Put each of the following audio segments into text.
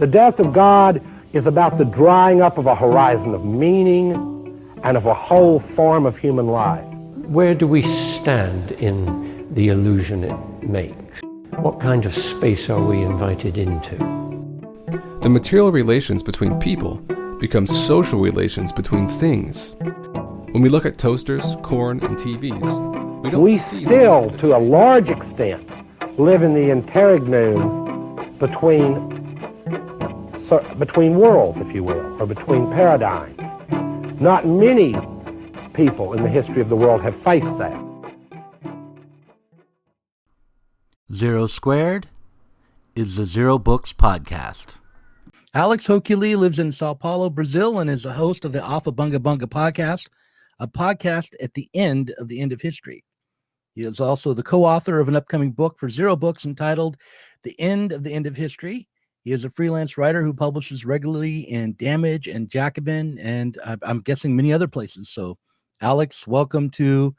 The death of God is about the drying up of a horizon of meaning and of a whole form of human life. Where do we stand in the illusion it makes? What kind of space are we invited into? The material relations between people become social relations between things. When we look at toasters, corn, and TVs, we still, to a large extent, live in the interregnum between worlds, if you will, or between paradigms. Not many people in the history of the world have faced that. Zero Squared is the Zero Books podcast. Alex Hochuli lives in Sao Paulo, Brazil, and is a host of the Aufhebunga Bunga podcast, a podcast at the end of history. He is also the co-author of an upcoming book for Zero Books entitled The End of History. He is a freelance writer who publishes regularly in Damage and Jacobin, and I'm guessing many other places. So, Alex, welcome to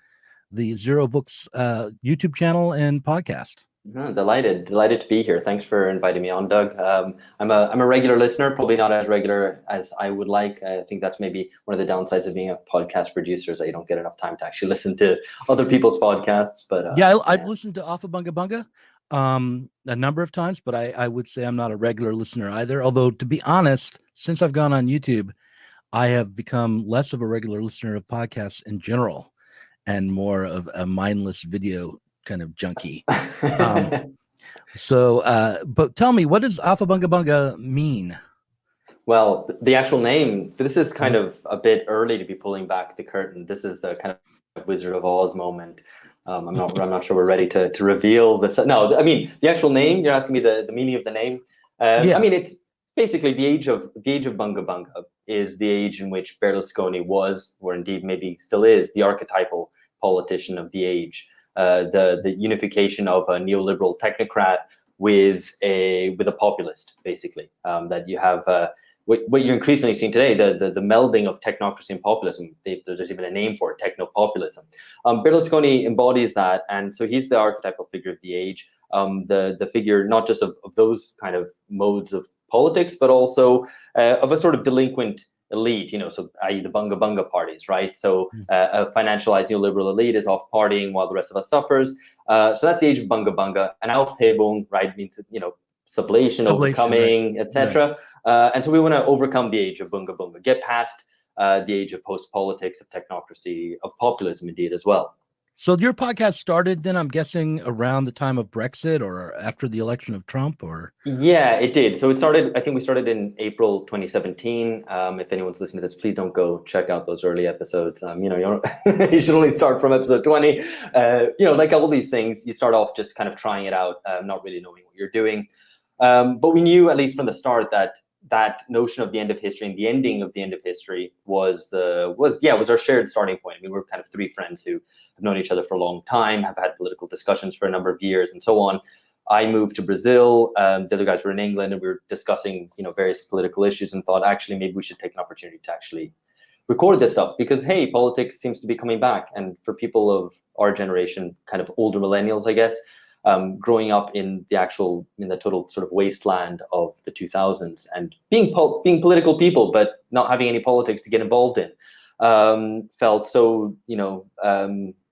the Zero Books YouTube channel and podcast. Delighted to be here. Thanks for inviting me on, Doug. I'm a regular listener, probably not as regular as I would like. I think that's maybe one of the downsides of being a podcast producer is that you don't get enough time to actually listen to other people's podcasts. But I've listened to Aufhebunga Bunga a number of times, but I would say I'm not a regular listener either. Although, to be honest, since I've gone on YouTube, I have become less of a regular listener of podcasts in general and more of a mindless video kind of junkie. But tell me, what does Aufhebunga Bunga mean? Well, the actual name, this is kind of a bit early to be pulling back the curtain. This is the kind of Wizard of Oz moment. I'm not sure we're ready to reveal this. No, I mean, the actual name, you're asking me the meaning of the name. I mean, it's basically the age of Bunga Bunga is the age in which Berlusconi was, or indeed maybe still is, the archetypal politician of the age. The unification of a neoliberal technocrat with a populist, basically. That you have what you're increasingly seeing today, the melding of technocracy and populism. There's even a name for it, technopopulism. Berlusconi embodies that, and so he's the archetypal figure of the age. The figure not just of those kind of modes of politics, but also of a sort of delinquent elite, so i.e. the Bunga Bunga parties, right? So a financialized neoliberal elite is off partying while the rest of us suffers. So that's the age of Bunga Bunga. And Aufhebung, right, means, sublation, overcoming, right, etc. Right. And so we want to overcome the age of Bunga Bunga, get past the age of post-politics, of technocracy, of populism indeed as well. So your podcast started then, I'm guessing, around the time of Brexit or after the election of Trump, or? Yeah, it did. So I think we started in April 2017. If anyone's listening to this, please don't go check out those early episodes. You should only start from episode 20. Like all these things, you start off just kind of trying it out, not really knowing what you're doing. But we knew, at least from the start, that notion of the end of history and the ending of the end of history was our shared starting point. I mean, we're kind of three friends who have known each other for a long time, have had political discussions for a number of years and so on. I moved to Brazil. The other guys were in England, and we were discussing, various political issues, and thought actually maybe we should take an opportunity to actually record this stuff because, hey, politics seems to be coming back. And for people of our generation, kind of older millennials, I guess, growing up in the total sort of wasteland of the 2000s and being political people, but not having any politics to get involved in, felt so,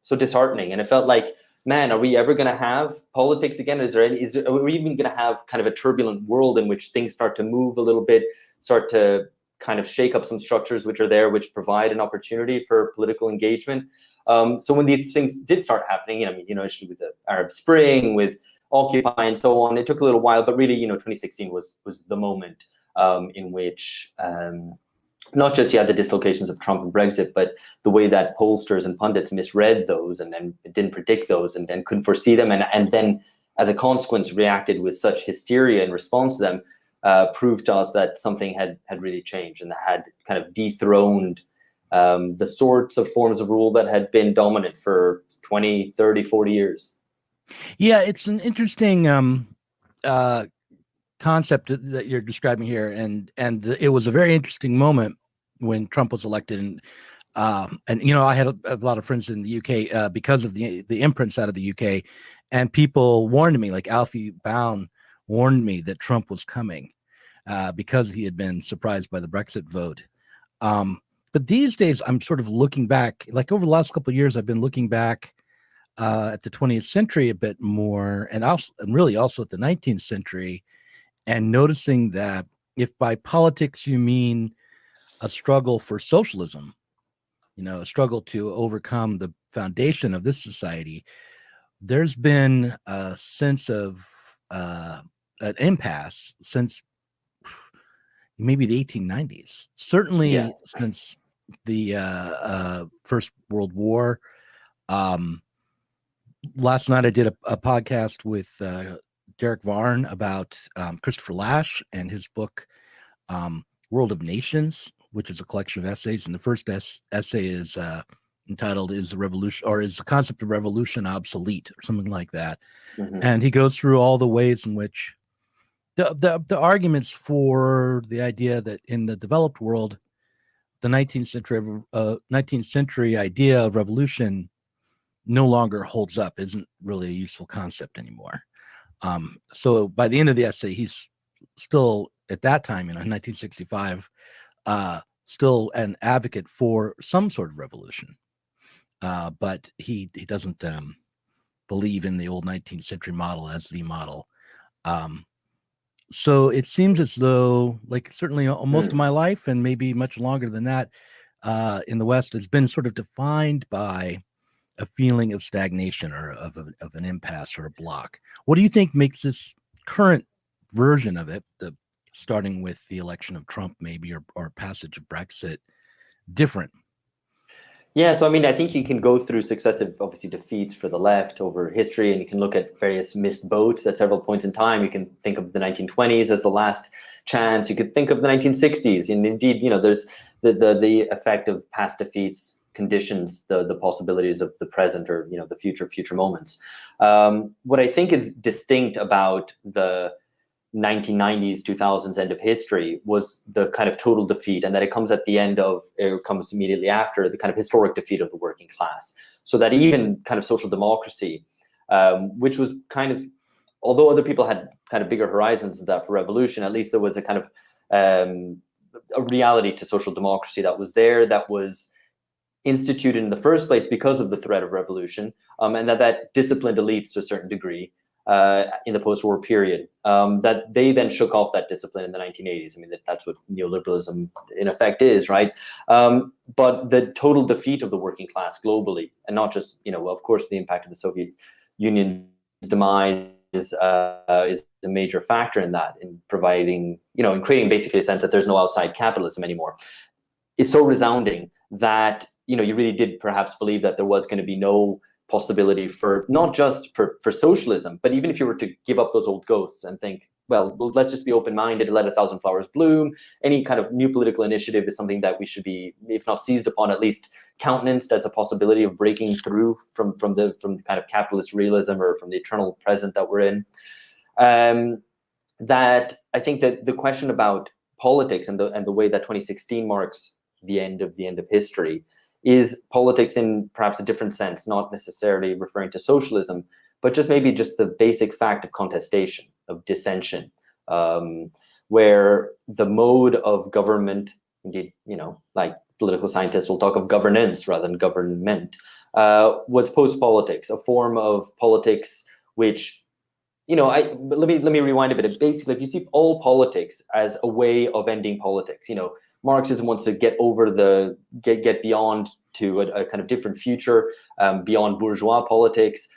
so disheartening. And it felt like, man, are we ever going to have politics again? Are we even going to have kind of a turbulent world in which things start to move a little bit, start to kind of shake up some structures which are there, which provide an opportunity for political engagement? So when these things did start happening, initially with the Arab Spring, with Occupy and so on, it took a little while, but really, 2016 was the moment in which not just you had the dislocations of Trump and Brexit, but the way that pollsters and pundits misread those and then didn't predict those and couldn't foresee them, and then as a consequence reacted with such hysteria in response to them, proved to us that something had really changed and had kind of dethroned the sorts of forms of rule that had been dominant for 20, 30, 40 years. Yeah, it's an interesting concept that you're describing here, and it was a very interesting moment when Trump was elected, and I had a lot of friends in the UK because of the imprints out of the UK, and people warned me, like Alfie Bown warned me that Trump was coming. because he had been surprised by the Brexit vote. But these days, I'm sort of looking back, like over the last couple of years, I've been looking back at the 20th century a bit more, and really also at the 19th century, and noticing that if by politics you mean a struggle for socialism, a struggle to overcome the foundation of this society, there's been a sense of an impasse since maybe the 1890s, certainly since the First World War. Last night I did a podcast with Derek Varn about Christopher Lasch and his book World of Nations, which is a collection of essays, and the first essay is entitled "Is the Revolution, or is the Concept of Revolution Obsolete?" or something like that. And he goes through all the ways in which the arguments for the idea that in the developed world, the 19th century idea of revolution no longer holds up, isn't really a useful concept anymore. So by the end of the essay, he's still, at that time, 1965, still an advocate for some sort of revolution. But he doesn't believe in the old 19th century model as the model. So it seems as though, like, certainly most of my life, and maybe much longer than that, in the West, has been sort of defined by a feeling of stagnation or of an impasse or a block. What do you think makes this current version of it, starting with the election of Trump, maybe, or passage of Brexit, different? Yeah, so I mean, I think you can go through successive, obviously, defeats for the left over history, and you can look at various missed boats at several points in time. You can think of the 1920s as the last chance. You could think of the 1960s, and indeed, there's the effect of past defeats conditions the possibilities of the present, or the future moments. What I think is distinct about the 1990s, 2000s end of history was the kind of total defeat, and that it comes immediately after the kind of historic defeat of the working class. So that even kind of social democracy, which was kind of, although other people had kind of bigger horizons than that for revolution, at least there was a kind of a reality to social democracy that was there, that was instituted in the first place because of the threat of revolution, and that disciplined elites to a certain degree in the post-war period, that they then shook off that discipline in the 1980s. I mean, that's what neoliberalism in effect is, right? But the total defeat of the working class globally, and not just, of course, the impact of the Soviet Union's demise is a major factor in that, in providing, in creating basically a sense that there's no outside capitalism anymore, is so resounding that, you really did perhaps believe that there was going to be no possibility for, not just for socialism, but even if you were to give up those old ghosts and think, well, let's just be open-minded and let a thousand flowers bloom. Any kind of new political initiative is something that we should be, if not seized upon, at least countenanced as a possibility of breaking through from the kind of capitalist realism, or from the eternal present that we're in. That I think that the question about politics and the way that 2016 marks the end of history is politics in perhaps a different sense, not necessarily referring to socialism, but just maybe just the basic fact of contestation, of dissension, where the mode of government, indeed, like political scientists will talk of governance rather than government, was post-politics, a form of politics which, let me rewind a bit. Basically, if you see all politics as a way of ending politics, Marxism wants to get beyond to a kind of different future, beyond bourgeois politics.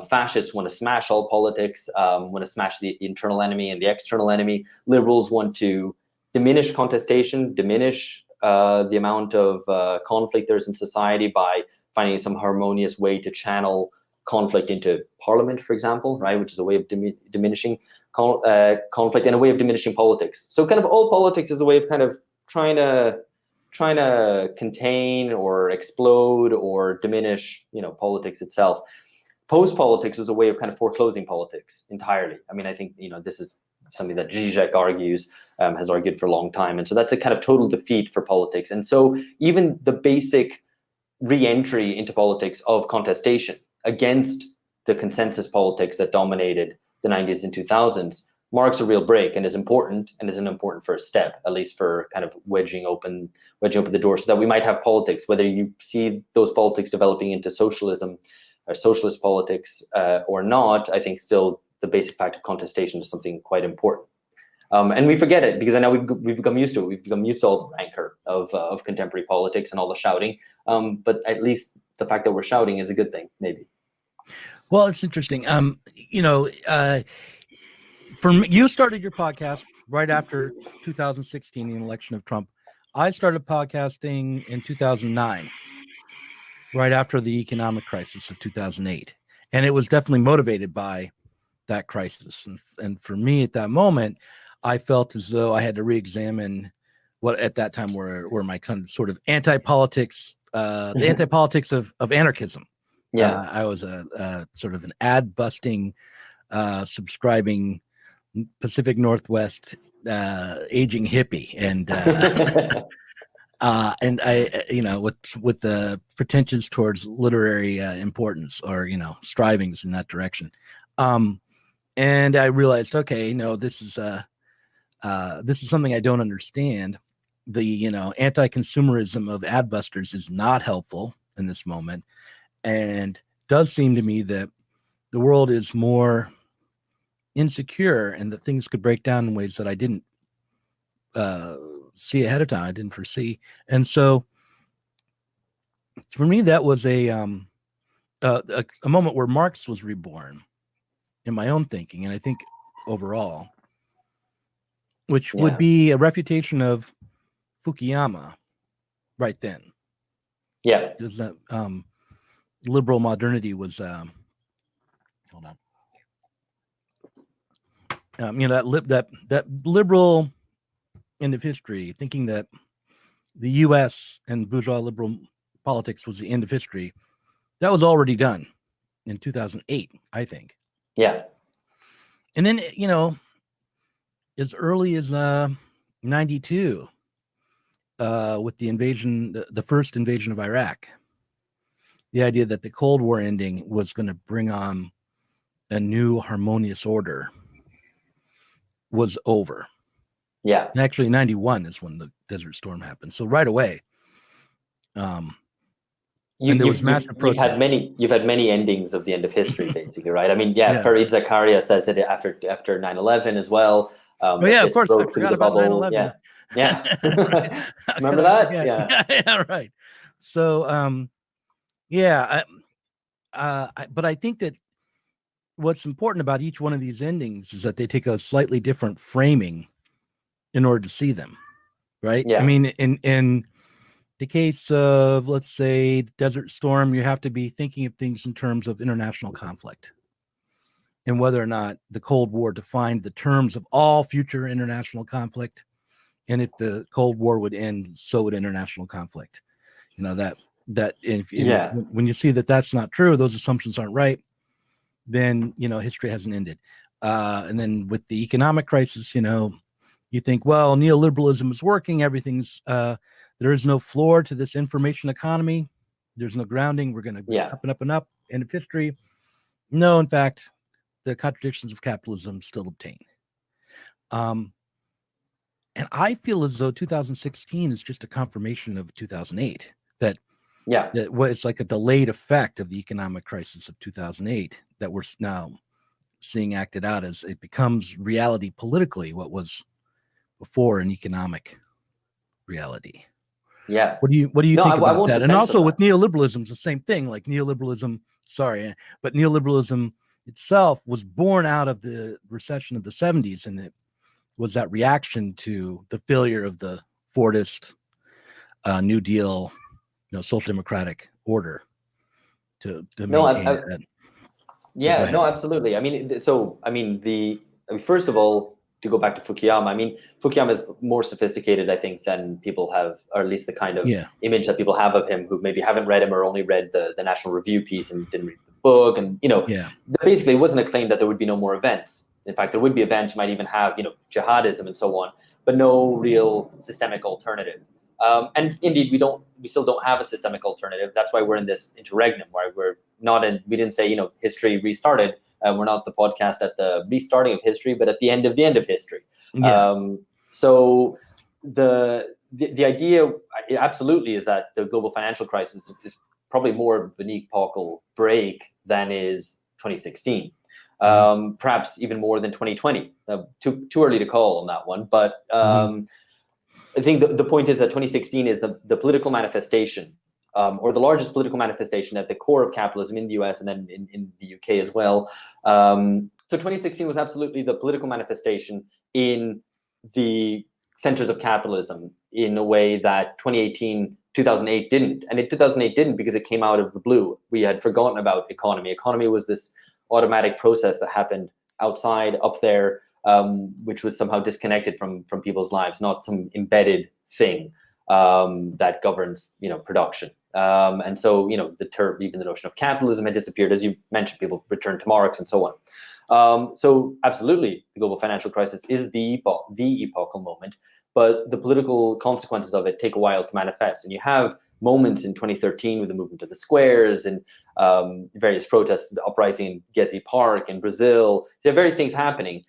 Fascists want to smash all politics, want to smash the internal enemy and the external enemy. Liberals want to diminish contestation, diminish the amount of conflict there's in society by finding some harmonious way to channel conflict into parliament, for example, right, which is a way of diminishing conflict and a way of diminishing politics. So kind of all politics is a way of kind of trying to contain or explode or diminish, politics itself. Post-politics is a way of kind of foreclosing politics entirely. I mean, I think, this is something that Zizek argues, has argued for a long time. And so that's a kind of total defeat for politics. And so even the basic re-entry into politics of contestation against the consensus politics that dominated the 90s and 2000s marks a real break and is important and is an important first step, at least for kind of wedging open the door so that we might have politics, whether you see those politics developing into socialism or socialist politics or not. I think still the basic fact of contestation is something quite important. And we forget it because I know we've become used to it. We've become used to all the rancor of contemporary politics and all the shouting. But at least the fact that we're shouting is a good thing, maybe. Well, it's interesting. You started your podcast right after 2016, the election of Trump. I started podcasting in 2009, right after the economic crisis of 2008. And it was definitely motivated by that crisis. And for me at that moment, I felt as though I had to re-examine what at that time were my kind of sort of anti-politics, the anti-politics of anarchism. Yeah. I was a sort of an ad-busting, subscribing Pacific Northwest aging hippie, and I, with the pretensions towards literary importance or strivings in that direction, and I realized, okay, no, this is something I don't understand. The anti-consumerism of ad busters is not helpful in this moment, and does seem to me that the world is more insecure and that things could break down in ways that I didn't see ahead of time. I didn't foresee. And so for me, that was a moment where Marx was reborn in my own thinking. And I think overall, which would be a refutation of Fukuyama right then. Yeah. Because that liberal modernity was, hold on. That liberal end of history, thinking that the U.S. and bourgeois liberal politics was the end of history, that was already done in 2008, I think. Yeah. And then, as early as 92, with the invasion, the first invasion of Iraq, the idea that the Cold War ending was going to bring on a new harmonious order was over. Yeah. And actually 91 is when the Desert Storm happened. So right away, and there was massive protests. You've had many endings of the end of history, basically, right? I mean, Fareed Zakaria says it after 9/11 as well. Of course, I forgot about 9/11. Yeah. Remember that? Yeah, right. So, but I think that what's important about each one of these endings is that they take a slightly different framing in order to see them, right? Yeah. I mean, in the case of, let's say, Desert Storm, you have to be thinking of things in terms of international conflict and whether or not the Cold War defined the terms of all future international conflict. And if the Cold War would end, so would international conflict. When you see that that's not true, those assumptions aren't right, then, history hasn't ended. And then with the economic crisis, you think, well, neoliberalism is working. Everything's, there is no floor to this information economy. There's no grounding. We're going to go up and up and up. End of history. No, in fact, the contradictions of capitalism still obtain. And I feel as though 2016 is just a confirmation of 2008, that it's like a delayed effect of the economic crisis of 2008 that we're now seeing acted out as it becomes reality politically, what was before an economic reality. Yeah. What do you think about that? And also with neoliberalism, it's the same thing. Like neoliberalism itself was born out of the recession of the 70s, and it was that reaction to the failure of the Fordist New Deal, social democratic order to maintain that. Yeah, no, absolutely. First of all, to go back to Fukuyama, Fukuyama is more sophisticated, I think, than people have, or at least the kind of image that people have of him who maybe haven't read him or only read the National Review piece and didn't read the book. And, basically it wasn't a claim that there would be no more events. In fact, there would be events. You might even have, jihadism and so on, but no real systemic alternative. And indeed, we still don't have a systemic alternative. That's why we're in this interregnum, where we didn't say, history restarted. We're not the podcast at the restarting of history, but at the end of history. Yeah. So the idea absolutely is that the global financial crisis is probably more of an epochal break than is 2016. Perhaps even more than 2020. Too early to call on that one, but I think the point is that 2016 is the political manifestation, or the largest political manifestation at the core of capitalism in the US and then in the UK as well. So 2016 was absolutely the political manifestation in the centers of capitalism in a way that 2008 didn't. And in 2008 didn't because it came out of the blue. We had forgotten about economy. Economy was this automatic process that happened outside, up there, which was somehow disconnected from people's lives, not some embedded thing that governs, production. And so, even the notion of capitalism had disappeared. As you mentioned, people returned to Marx and so on. So absolutely, the global financial crisis is the epochal moment, but the political consequences of it take a while to manifest. And you have moments in 2013 with the movement of the squares and various protests, the uprising in Gezi Park in Brazil. There are various things happening.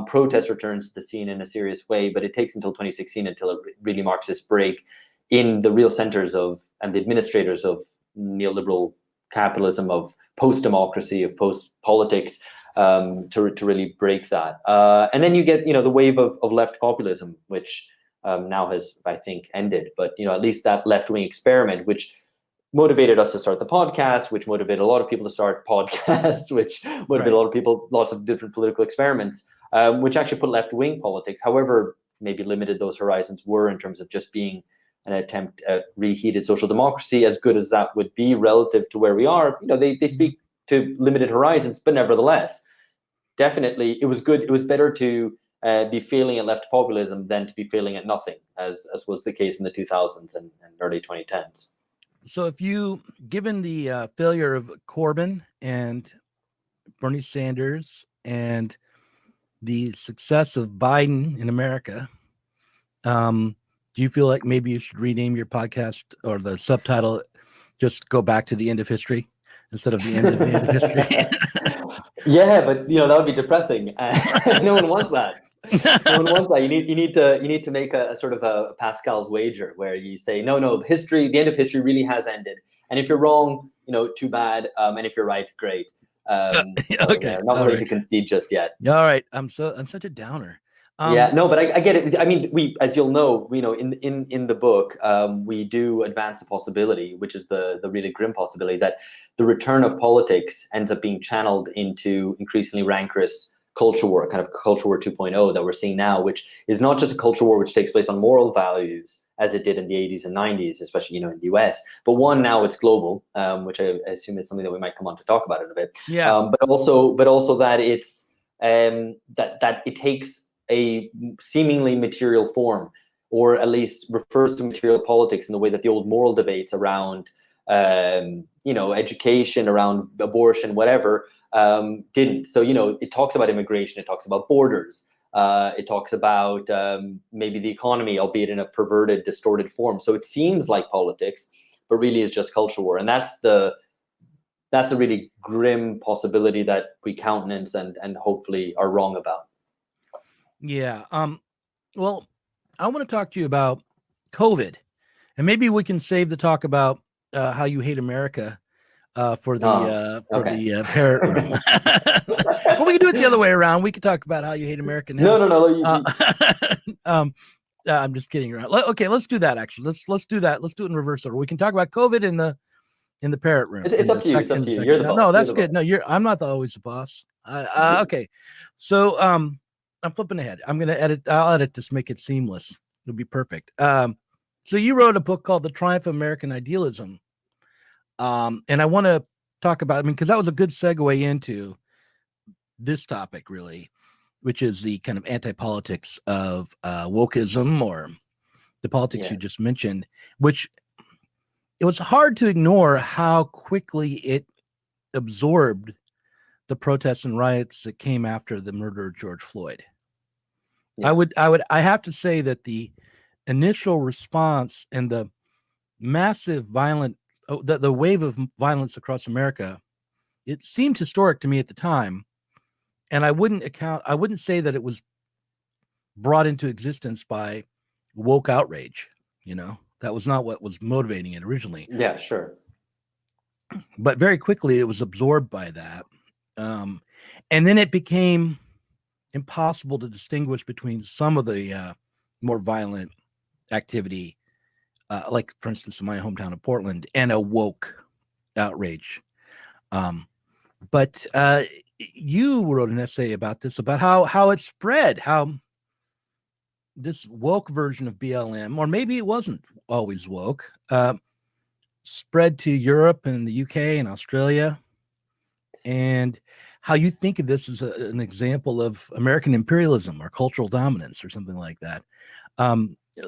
Protest returns to the scene in a serious way, but it takes until 2016 until it really marks this break in the real centers of and the administrators of neoliberal capitalism, of post-democracy, of post-politics, to really break that. And then you get, the wave of left populism, which now has, I think, ended. But, at least that left-wing experiment, which motivated us to start the podcast, which motivated a lot of people to start podcasts, which motivated a lot of people, lots of different political experiments, which actually put left-wing politics, however maybe limited those horizons were in terms of just being an attempt at reheated social democracy, as good as that would be relative to where we are. They speak to limited horizons, but nevertheless, definitely it was good. It was better to be failing at left populism than to be failing at nothing, as was the case in the 2000s and early 2010s. So given the failure of Corbyn and Bernie Sanders and the success of Biden in America, do you feel like maybe you should rename your podcast, or the subtitle just go back to the end of history instead of the end of the end of history? Yeah, but that would be depressing. No one wants that. No one wants that. You need to make a sort of a Pascal's wager where you say, no, the end of history really has ended. And if you're wrong, too bad. And if you're right, great. Okay. Not ready to concede just yet. All right. I'm such a downer. But I get it. I mean, as you'll know, in the book, we do advance the possibility, which is the really grim possibility, that the return of politics ends up being channeled into increasingly rancorous culture war, kind of culture war 2.0 that we're seeing now, which is not just a culture war which takes place on moral values as it did in the 80s and 90s, especially in the US, but one, now it's global, which I assume is something that we might come on to talk about in a bit. Yeah. But also that it's that it takes a seemingly material form, or at least refers to material politics in the way that the old moral debates around education, around abortion, whatever, didn't. So it talks about immigration, it talks about borders, it talks about maybe the economy, albeit in a perverted, distorted form. So it seems like politics, but really is just culture war. And that's a really grim possibility that we countenance and hopefully are wrong about. Yeah. Well, I want to talk to you about COVID, and maybe we can save the talk about how you hate America for the parrot room. Or we can do it the other way around. We could talk about how you hate America now. No. I'm just kidding around. Okay, let's do that. Actually, let's do that. Let's do it in reverse order. We can talk about COVID in the parrot room. It's up to you. It's up to you. You're the boss. No, that's good. No, I'm not always the boss. Okay, so I'm flipping ahead. I'll edit this, make it seamless. It'll be perfect. So you wrote a book called The Triumph of American Idealism. And I want to talk about, because that was a good segue into this topic, really, which is the kind of anti-politics of wokeism, or the politics you just mentioned, which it was hard to ignore how quickly it absorbed the protests and riots that came after the murder of George Floyd. Yeah. I have to say that the initial response and the massive the wave of violence across America, it seemed historic to me at the time. And I wouldn't say that it was brought into existence by woke outrage. That was not what was motivating it originally. Yeah, sure. But very quickly it was absorbed by that. And then it became impossible to distinguish between some of the more violent activity, like, for instance, in my hometown of Portland, and a woke outrage. But you wrote an essay about this, about how it spread, how this woke version of BLM, or maybe it wasn't always woke, spread to Europe and the UK and Australia, and how you think of this as an example of American imperialism or cultural dominance or something like that.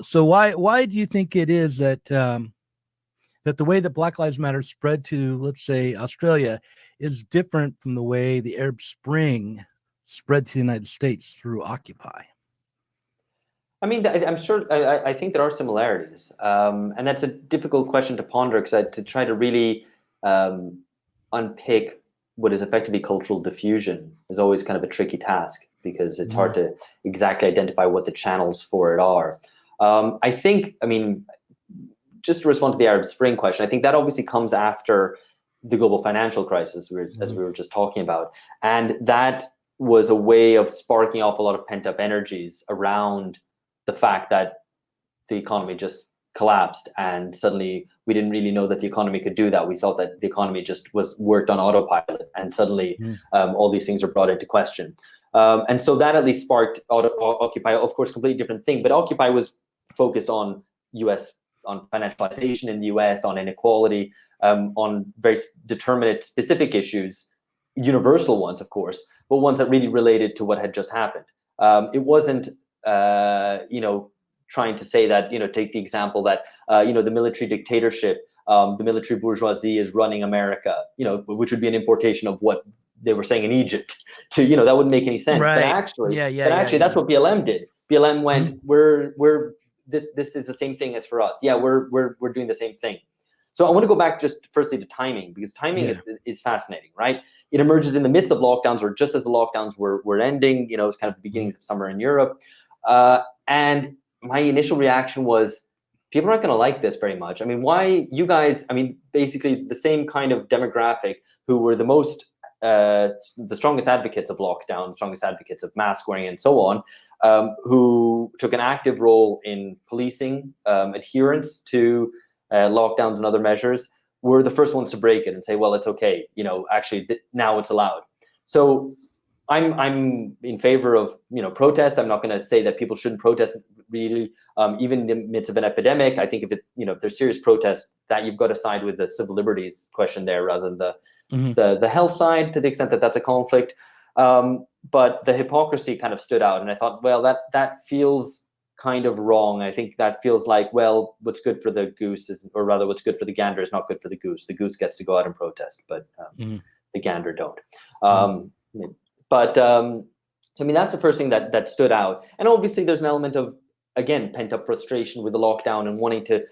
So why do you think it is that that the way that Black Lives Matter spread to, let's say, Australia is different from the way the Arab Spring spread to the United States through Occupy? I mean, I'm sure, I think there are similarities. And that's a difficult question to ponder, because to try to really unpick what is effectively cultural diffusion is always kind of a tricky task, because it's hard to exactly identify what the channels for it are. I think, I mean, just to respond to the Arab Spring question, I think that obviously comes after the global financial crisis, as we were just talking about. And that was a way of sparking off a lot of pent-up energies around the fact that the economy just collapsed, and suddenly we didn't really know that the economy could do that. We thought that the economy just worked on autopilot, and suddenly all these things are brought into question. And so that at least sparked Occupy, of course, completely different thing. But Occupy was focused on on financialization in the US, on inequality, on very determinate specific issues, universal ones, of course, but ones that really related to what had just happened. It wasn't, trying to say that, take the example that, the military dictatorship, the military bourgeoisie is running America, which would be an importation of what they were saying in Egypt to, that wouldn't make any sense. Right. But actually, that's what BLM did. BLM went, this is the same thing as for us. Yeah, we're doing the same thing. So I want to go back just firstly to timing, because timing is fascinating, right? It emerges in the midst of lockdowns, or just as the lockdowns were ending, it's kind of the beginnings of summer in Europe. And my initial reaction was, people aren't going to like this very much. I mean, why you guys, basically the same kind of demographic who were the strongest advocates of lockdown, the strongest advocates of mask wearing and so on, who took an active role in policing adherence to lockdowns and other measures, were the first ones to break it and say, well, it's okay. Actually, now it's allowed. So I'm in favor of, protest. I'm not going to say that people shouldn't protest, really, even in the midst of an epidemic. I think if there's serious protest, that you've got to side with the civil liberties question there, rather than the health side, to the extent that that's a conflict. But the hypocrisy kind of stood out, and I thought, well, that feels kind of wrong. I think that feels like, well, what's good for the goose is, or rather, what's good for the gander is not good for the goose. The goose gets to go out and protest, but the gander don't. So that's the first thing that stood out. And obviously there's an element of, again, pent up frustration with the lockdown and wanting to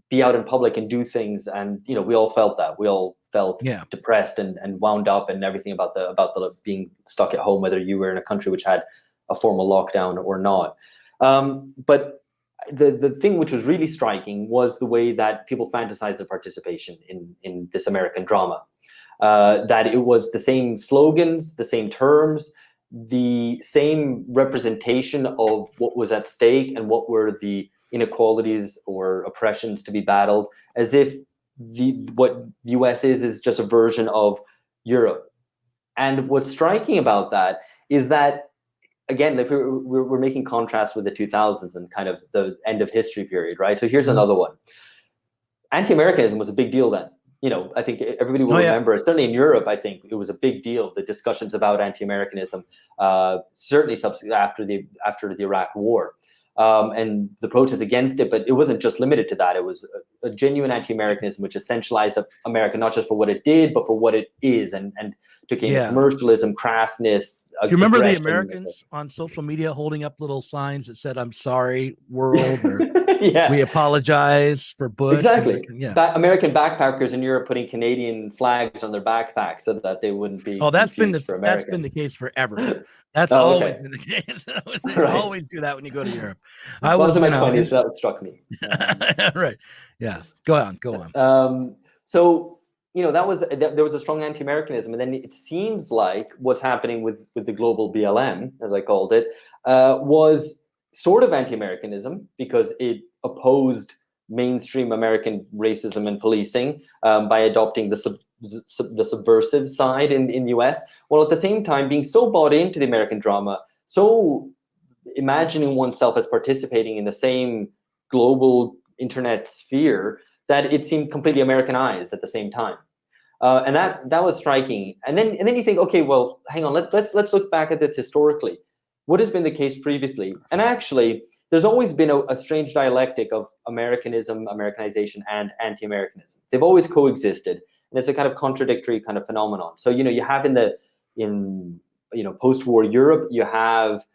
be out in public and do things. And, we all felt that. We all felt depressed and wound up and everything about the being stuck at home, whether you were in a country which had a formal lockdown or not. But the thing which was really striking was the way that people fantasized their participation in this American drama. That it was the same slogans, the same terms, the same representation of what was at stake and what were the inequalities or oppressions to be battled, as if what the US is just a version of Europe. And what's striking about that is that, again, if we're making contrasts with the 2000s and kind of the end of history period, right? So here's another one. Anti-Americanism was a big deal then. I think everybody will remember, certainly in Europe, I think it was a big deal, the discussions about anti-Americanism, certainly after the Iraq War. and the protests against it, but it wasn't just limited to that. It was a genuine anti-Americanism, which essentialized America not just for what it did, but for what it is, and took in commercialism, crassness. Do you remember the Americans on social media holding up little signs that said, "I'm sorry, world," or "We apologize for Bush"? Exactly. American backpackers in Europe putting Canadian flags on their backpacks so that they wouldn't be. That's been the case forever. That's always been the case. They always do that when you go to Europe. I was in my 20s. That struck me. Right. Yeah. Go on. So, there was a strong anti-Americanism, and then it seems like what's happening with the global BLM, as I called it, was sort of anti-Americanism because it opposed mainstream American racism and policing by adopting the subversive side in the US, while at the same time being so bought into the American drama, so imagining oneself as participating in the same global internet sphere that it seemed completely Americanized at the same time. And that was striking. And then you think, okay, well, hang on, let's look back at this historically. What has been the case previously? And actually, there's always been a strange dialectic of Americanism, Americanization, and anti-Americanism. They've always coexisted, and it's a kind of contradictory kind of phenomenon. So, you have in post-war Europe, you have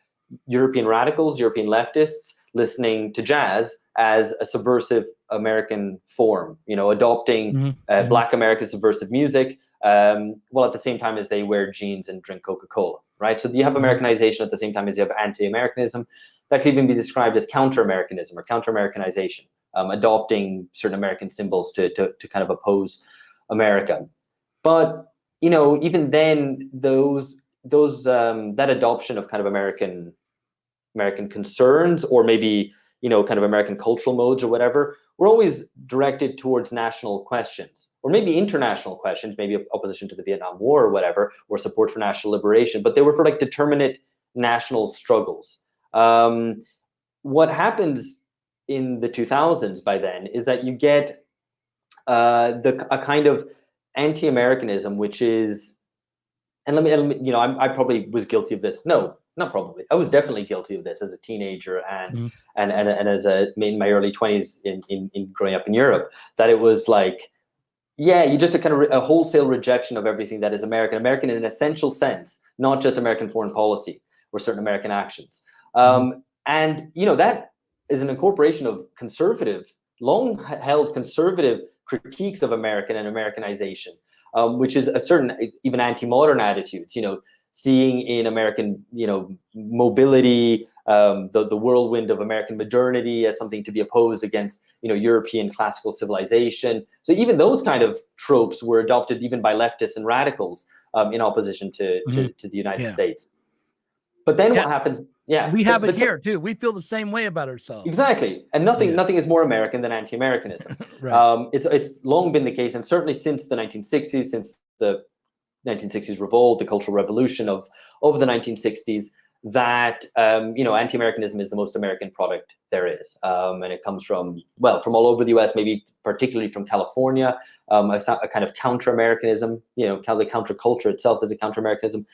European radicals, European leftists listening to jazz as a subversive American form, adopting Black American subversive music, while at the same time as they wear jeans and drink Coca-Cola, right? So you have Americanization at the same time as you have anti-Americanism. That could even be described as counter-Americanism or counter-Americanization, adopting certain American symbols to kind of oppose America. But, even then, that adoption of kind of American concerns, or maybe, kind of American cultural modes or whatever, were always directed towards national questions, or maybe international questions, maybe opposition to the Vietnam War or whatever, or support for national liberation, but they were for determinate national struggles. What happens in the 2000s by then is that you get a kind of anti-Americanism, which is, and let me, I probably was guilty of this. No, not probably. I was definitely guilty of this as a teenager and as in my early 20s in growing up in Europe. That it was like, you just a wholesale rejection of everything that is American in an essential sense, not just American foreign policy or certain American actions. And that is an incorporation of long-held conservative critiques of American and Americanization, which is a certain even anti-modern attitudes, seeing in American, mobility, the whirlwind of American modernity as something to be opposed against, European classical civilization. So even those kind of tropes were adopted even by leftists and radicals in opposition to the United States. But then what happens? We have it here too. We feel the same way about ourselves. Exactly, and nothing is more American than anti-Americanism. Right. It's long been the case, and certainly since the 1960s, since the 1960s revolt, the Cultural Revolution of the 1960s, that anti-Americanism is the most American product there is, and it comes from all over the U.S., maybe particularly from California, a kind of counter-Americanism. The counterculture itself is a counter-Americanism.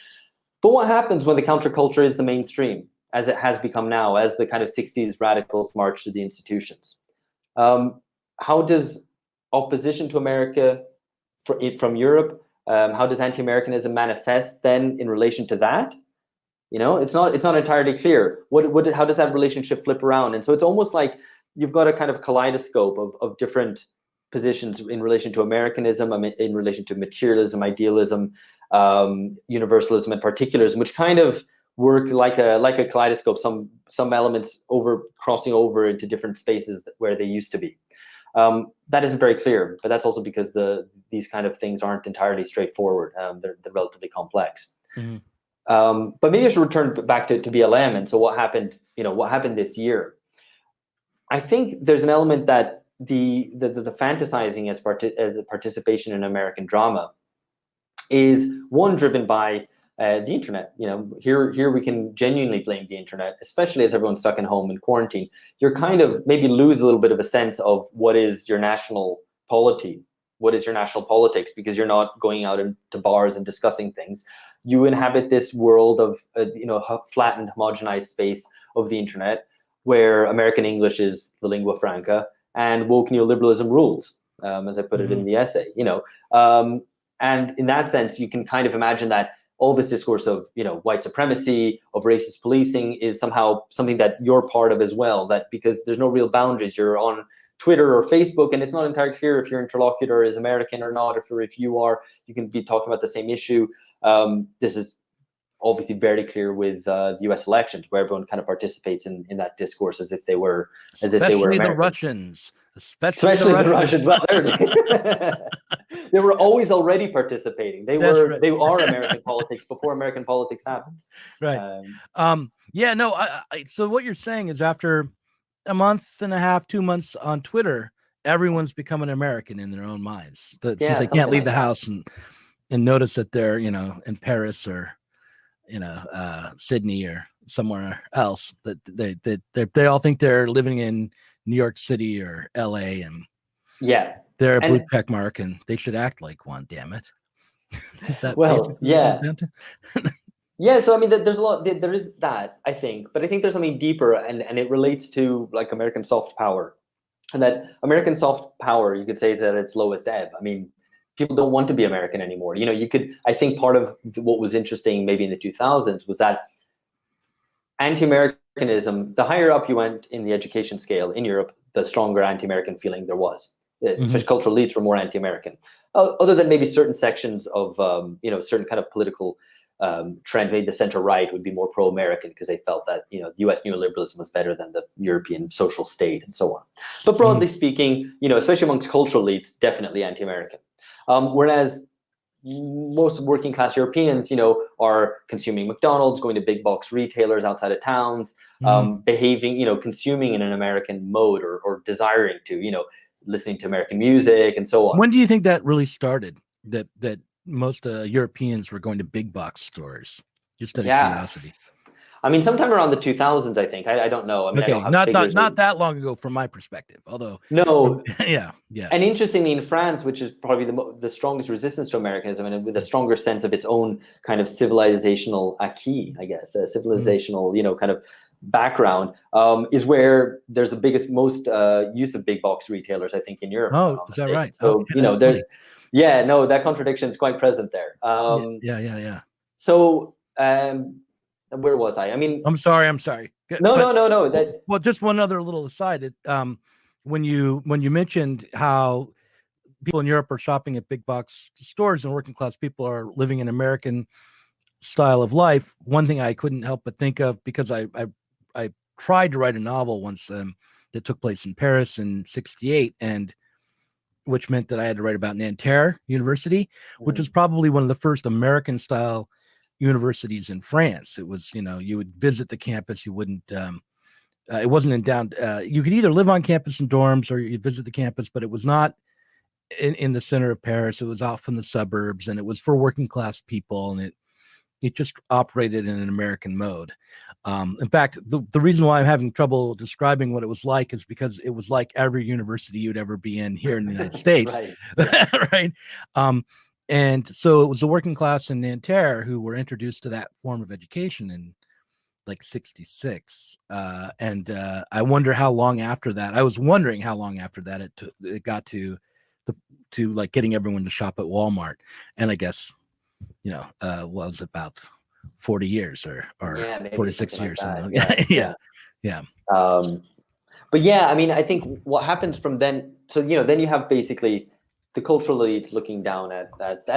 But what happens when the counterculture is the mainstream, as it has become now, as the kind of 60s radicals march through the institutions? How does opposition to America from Europe, how does anti-Americanism manifest then in relation to that? It's not entirely clear. How does that relationship flip around? And so it's almost like you've got a kind of kaleidoscope of different positions in relation to Americanism, in relation to materialism, idealism, universalism, and particularism, which kind of work like a kaleidoscope. Some elements crossing over into different spaces where they used to be. That isn't very clear, but that's also because these kind of things aren't entirely straightforward. They're relatively complex. But maybe I should return back to BLM. And so what happened? What happened this year? I think there's an element that the fantasizing as a participation in American drama is one driven by the internet. Here we can genuinely blame the internet, especially as everyone's stuck in home in quarantine. You're kind of maybe lose a little bit of a sense of what is your national polity, what is your national politics, because you're not going out into bars and discussing things. You inhabit this world of flattened, homogenized space of the internet. where American English is the lingua franca and woke neoliberalism rules, as I put it in the essay. And in that sense, you can kind of imagine that all this discourse of white supremacy, of racist policing, is somehow something that you're part of as well. That because there's no real boundaries, you're on Twitter or Facebook, and it's not entirely clear if your interlocutor is American or not, if you are, you can be talking about the same issue. This is obviously very clear with the U.S. elections, where everyone kind of participates in that discourse as if they were especially American. the Russians. Especially the Russians. Well, they were always already participating. They are American politics before American politics happens. Right. So what you're saying is after a month and a half, 2 months on Twitter, everyone's become an American in their own minds. Since they can't leave the house and notice that they're, in Paris or, Sydney or somewhere else, that they all think they're living in New York City or LA, and they're a blue check mark, and they should act like one. Damn it! So I mean, there's a lot. There is that, I think, but I think there's something deeper, and it relates to like American soft power, and that American soft power, you could say, is at its lowest ebb. I mean, people don't want to be American anymore. I think part of what was interesting maybe in the 2000s was that anti-Americanism, the higher up you went in the education scale in Europe, the stronger anti-American feeling there was. Especially cultural elites were more anti-American. Other than maybe certain sections of, certain kind of political trend, maybe the center-right would be more pro-American because they felt that, the U.S. neoliberalism was better than the European social state and so on. But broadly speaking, especially amongst cultural elites, definitely anti-American. Whereas most working class Europeans, are consuming McDonald's, going to big box retailers outside of towns, behaving, consuming in an American mode or desiring to, listening to American music and so on. When do you think that really started? That most Europeans were going to big box stores, just out of curiosity. I mean, sometime around the 2000s, I think. I don't know. I mean, okay, I don't have not that long ago from my perspective. Although no, yeah. And interestingly, in France, which is probably the strongest resistance to Americanism, and with a stronger sense of its own kind of civilizational acquis, I guess, a civilizational, kind of background, is where there's the biggest, most use of big box retailers, I think, in Europe. Oh, is that right? So there's that contradiction is quite present there. Yeah. So. Where was I? I mean, I'm sorry. No. Well, just one other little aside. When you mentioned how people in Europe are shopping at big box stores and working class people are living an American style of life, one thing I couldn't help but think of, because I tried to write a novel once that took place in Paris in '68, and which meant that I had to write about Nanterre University, which was probably one of the first American style universities in France. It was, you would visit the campus, you wouldn't, it wasn't in down, you could either live on campus in dorms or you'd visit the campus, but it was not in the center of Paris. It was off in the suburbs, and it was for working class people, and it just operated in an American mode. In fact, the reason why I'm having trouble describing what it was like is because it was like every university you'd ever be in here in the United States. Right. And so it was the working class in Nanterre who were introduced to that form of education in like '66. And I wonder how long after that, I was wondering how long after that it got to like getting everyone to shop at Walmart. And I guess, was about 40 years or 46 years. Like Yeah. But yeah, I mean, I think what happens from then, so, then you have basically the cultural elites looking down at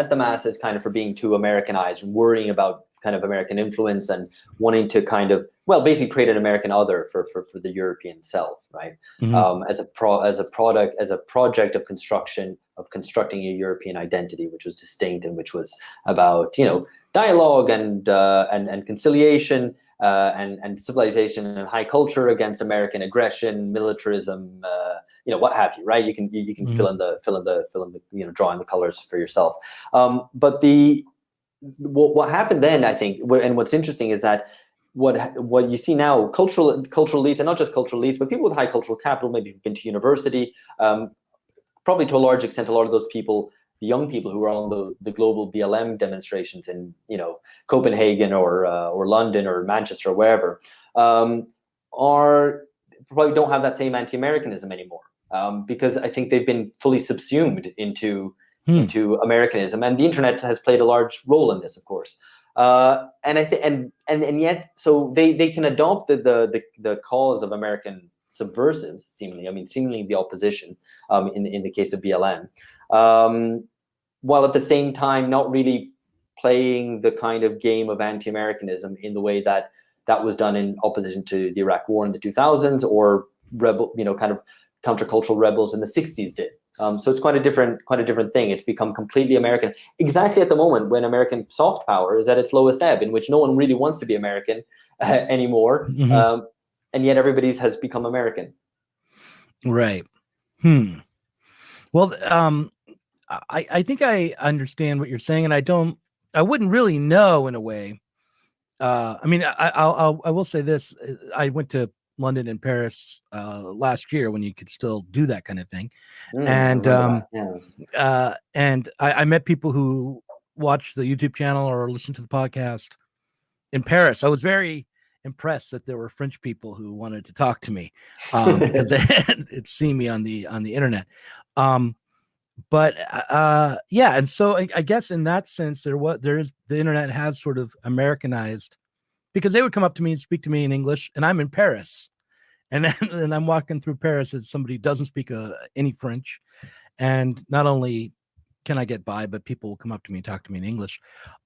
the masses kind of for being too Americanized and worrying about kind of American influence and wanting to kind of, basically create an American other for the European self, right? As a project of constructing a European identity, which was distinct and which was about, dialogue and conciliation and civilization and high culture against American aggression, militarism, what have you, right? You can fill in the draw in the colors for yourself. But what happened then, I think, and what's interesting is that what you see now, cultural elites, and not just cultural elites, but people with high cultural capital, maybe who've been to university, probably to a large extent, a lot of those people, the young people who are on the global BLM demonstrations in Copenhagen or London or Manchester or wherever, are probably don't have that same anti-Americanism anymore, because I think they've been fully subsumed into Americanism, and the internet has played a large role in this, of course. And I think, and yet, so they can adopt the cause of American subversives, seemingly. I mean, seemingly the opposition, in the case of BLM, while at the same time not really playing the kind of game of anti-Americanism in the way that was done in opposition to the Iraq War in the 2000s, or kind of countercultural rebels in the 60s did. So it's quite a different thing. It's become completely American, exactly at the moment when American soft power is at its lowest ebb, in which no one really wants to be American anymore, and yet everybody has become American. Right. Well, I think I understand what you're saying, and I wouldn't really know in a way. I mean, I will say this: I went to London and Paris last year when you could still do that kind of thing, and I met people who watch the YouTube channel or listen to the podcast in Paris. I was very impressed that there were French people who wanted to talk to me because they had seen me on the internet. But yeah, and so I guess in that sense, the internet has sort of Americanized, because they would come up to me and speak to me in English, and I'm in Paris, and then I'm walking through Paris as somebody who doesn't speak any French, and not only can I get by, but people will come up to me and talk to me in English.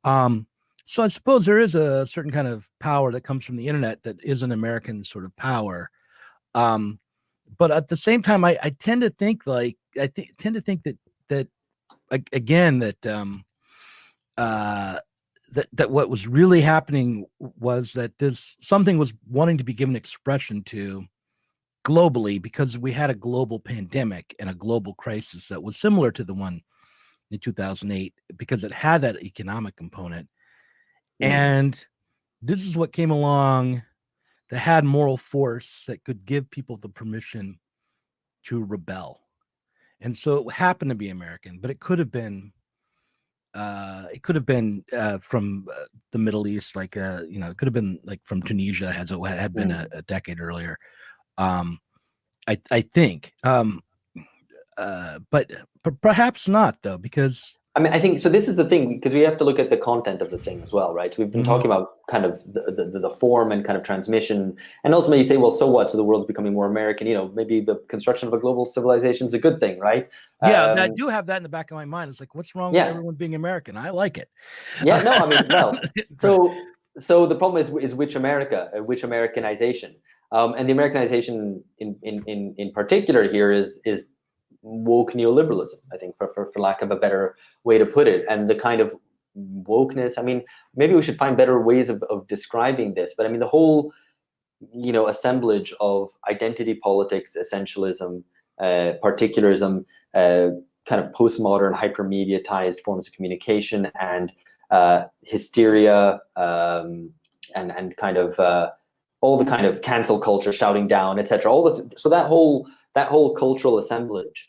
So I suppose there is a certain kind of power that comes from the internet that is an American sort of power. But at the same time, I tend to think that again, that what was really happening was that something was wanting to be given expression to globally, because we had a global pandemic and a global crisis that was similar to the one in 2008, because it had that economic component. And this is what came along that had moral force that could give people the permission to rebel. And so it happened to be American, but it could have been from the Middle East, like it could have been like from Tunisia, as it had been a decade earlier. I think, but perhaps not, though, because I mean, I think so. This is the thing, because we have to look at the content of the thing as well, right? So we've been talking about kind of the form and kind of transmission, and ultimately you say, well, so what? So the world's becoming more American. Maybe the construction of a global civilization is a good thing, right? Yeah, I do have that in the back of my mind. It's like, what's wrong with everyone being American? I like it. Yeah, no, I mean, well, so the problem is which America, which Americanization, and the Americanization in particular here is woke neoliberalism, I think, for lack of a better way to put it. And the kind of wokeness, I mean, maybe we should find better ways of describing this, but I mean, the whole, assemblage of identity politics, essentialism, particularism, kind of postmodern hypermediatized forms of communication, and hysteria, and kind of all the kind of cancel culture, shouting down, etc. So that whole cultural assemblage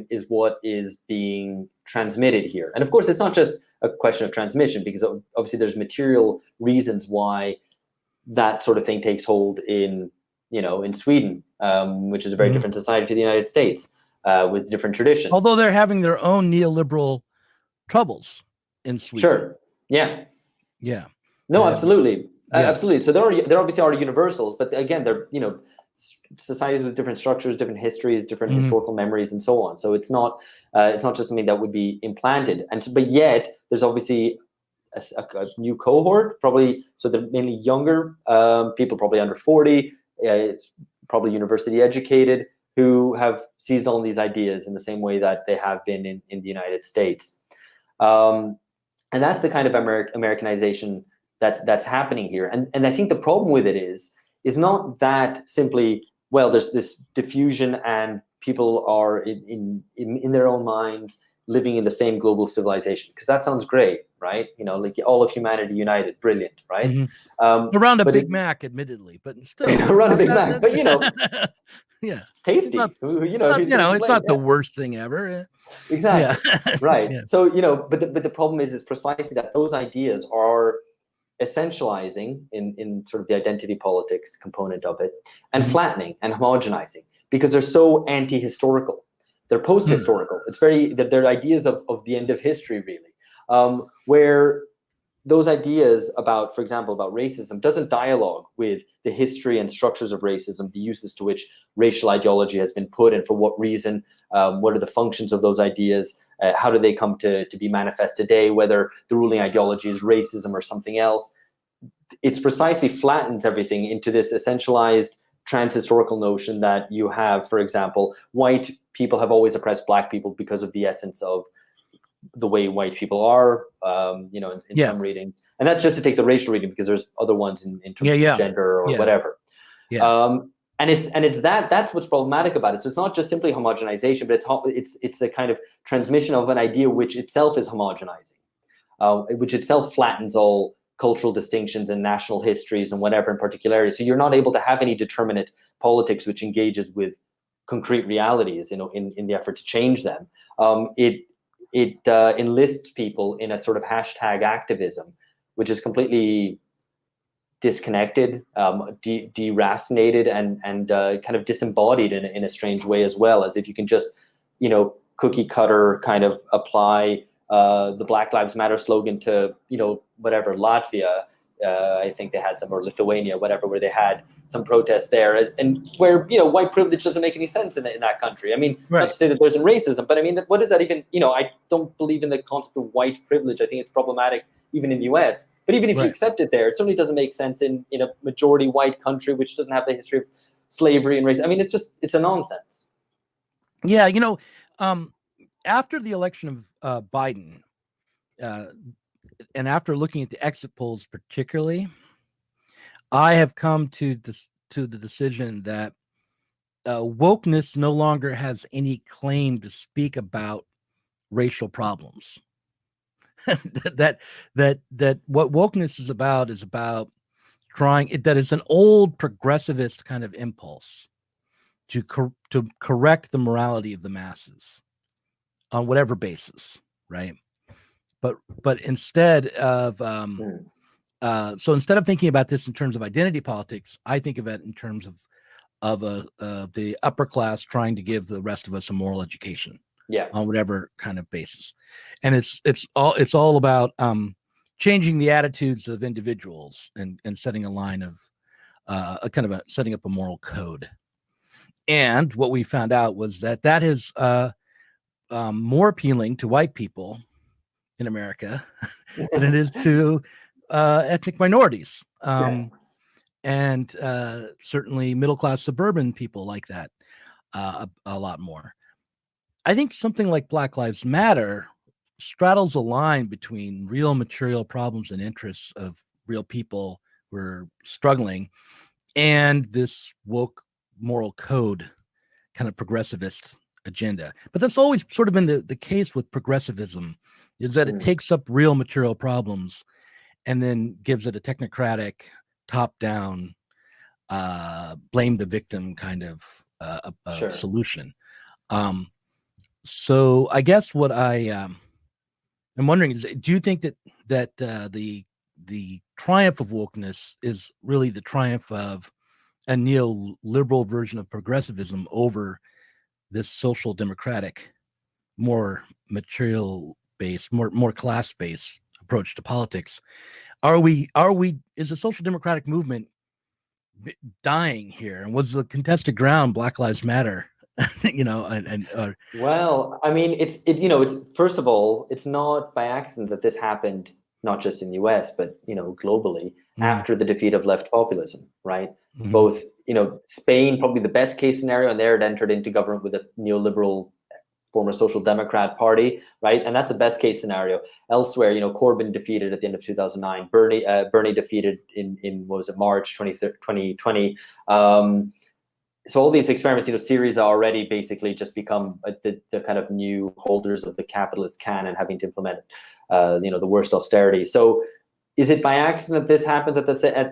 is what is being transmitted here. And of course, it's not just a question of transmission, because obviously there's material reasons why that sort of thing takes hold in Sweden, which is a very different society to the United States, with different traditions. Although they're having their own neoliberal troubles in Sweden. Sure. Yeah. Yeah. No, absolutely. Absolutely. So there obviously are universals, but again, they're societies with different structures, different histories, different historical memories, and so on. So it's not just something that would be implanted. But yet there's obviously a new cohort, probably. So they're mainly younger people, probably under 40. It's probably university educated, who have seized on these ideas in the same way that they have been in the United States. And that's the kind of Americanization that's happening here. And I think the problem with it is not that simply, well, there's this diffusion and people are in their own minds living in the same global civilization, because that sounds great, right? Like all of humanity united, brilliant, right? Around a Big Mac, admittedly, but still around a Big Mac, but yeah, it's tasty. It's not the worst thing ever. Exactly. Yeah. Right. Yeah. So but the problem is precisely that those ideas are essentializing in sort of the identity politics component of it, and flattening and homogenizing, because they're so anti-historical. They're post-historical. It's they're ideas of the end of history, really, where those ideas about, for example, about racism doesn't dialogue with the history and structures of racism, the uses to which racial ideology has been put and for what reason, what are the functions of those ideas, how do they come to be manifest today, whether the ruling ideology is racism or something else. It's precisely flattens everything into this essentialized trans-historical notion that you have, for example, white people have always oppressed black people because of the essence of the way white people are, in some readings. And that's just to take the racial reading, because there's other ones in terms of gender or whatever. And it's that's what's problematic about it. So it's not just simply homogenization, but it's a kind of transmission of an idea which itself is homogenizing, which itself flattens all cultural distinctions and national histories and whatever in particularity. So you're not able to have any determinate politics which engages with concrete realities, in the effort to change them. It enlists people in a sort of hashtag activism, which is completely disconnected, deracinated, and kind of disembodied in a strange way, as well, as if you can just, cookie cutter kind of apply the Black Lives Matter slogan to, whatever, Latvia, I think they had some, or Lithuania, whatever, where they had some protests there, and where, white privilege doesn't make any sense in that country. I mean, not to say that there isn't racism, but I mean, what does that even, I don't believe in the concept of white privilege. I think it's problematic even in the US, but even if you accept it there, it certainly doesn't make sense in a majority white country, which doesn't have the history of slavery and race. I mean, it's a nonsense. Yeah. After the election of Biden, and after looking at the exit polls particularly, I have come to the decision that wokeness no longer has any claim to speak about racial problems. that what wokeness is about trying, that is an old progressivist kind of impulse to correct the morality of the masses on whatever basis, right? But instead of so instead of thinking about this in terms of identity politics, I think of it in terms of the upper class trying to give the rest of us a moral education, on whatever kind of basis, and it's all about changing the attitudes of individuals and setting a line of setting up a moral code. And what we found out was that is more appealing to white people in America than it is to ethnic minorities, and certainly middle-class suburban people like that a lot more. I think something like Black Lives Matter straddles a line between real material problems and interests of real people who are struggling and this woke moral code kind of progressivist agenda. But that's always sort of been the case with progressivism, is that it takes up real material problems and then gives it a technocratic, top-down, blame the victim kind of solution. So I guess what I'm wondering is, do you think that the triumph of wokeness is really the triumph of a neoliberal version of progressivism over this social democratic, more material-based, more class-based approach to politics? Is the social democratic movement dying here? And was the contested ground Black Lives Matter? Well, I mean, it's first of all, it's not by accident that this happened, not just in the US, but globally, after the defeat of left populism, right? Both, Spain, probably the best case scenario, and there it entered into government with a neoliberal former Social Democrat Party, right? And that's the best case scenario. Elsewhere, Corbyn defeated at the end of 2009. Bernie defeated in what was it, March 2020. So all these experiments, Syriza already basically just become the kind of new holders of the capitalist can, having to implement, the worst austerity. So is it by accident that this happens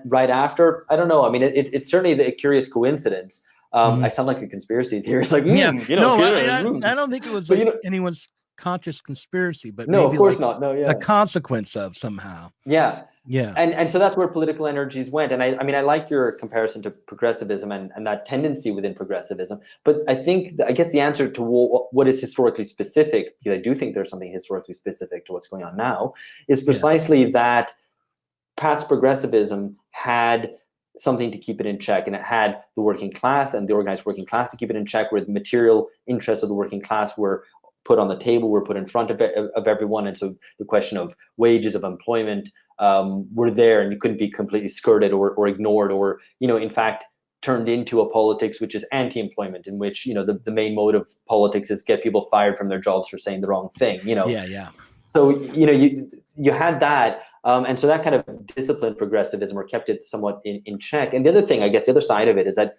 right after? I don't know. I mean, it's certainly a curious coincidence. I sound like a conspiracy theorist. Like, I don't think it was anyone's conscious conspiracy, but no, maybe of course not. No, yeah, a consequence of somehow. Yeah. Yeah. And so that's where political energies went. And I mean, I like your comparison to progressivism and that tendency within progressivism. But I guess the answer to what is historically specific, because I do think there's something historically specific to what's going on now, is precisely that past progressivism had something to keep it in check, and it had the working class and the organized working class to keep it in check, where the material interests of the working class were put on the table, were put in front of everyone. And so the question of wages, of employment, were there, and you couldn't be completely skirted or ignored, or, in fact, turned into a politics which is anti-employment, in which, the main mode of politics is get people fired from their jobs for saying the wrong thing, Yeah. So, you had that. And so that kind of disciplined progressivism, or kept it somewhat in check. And the other thing, I guess, the other side of it is that,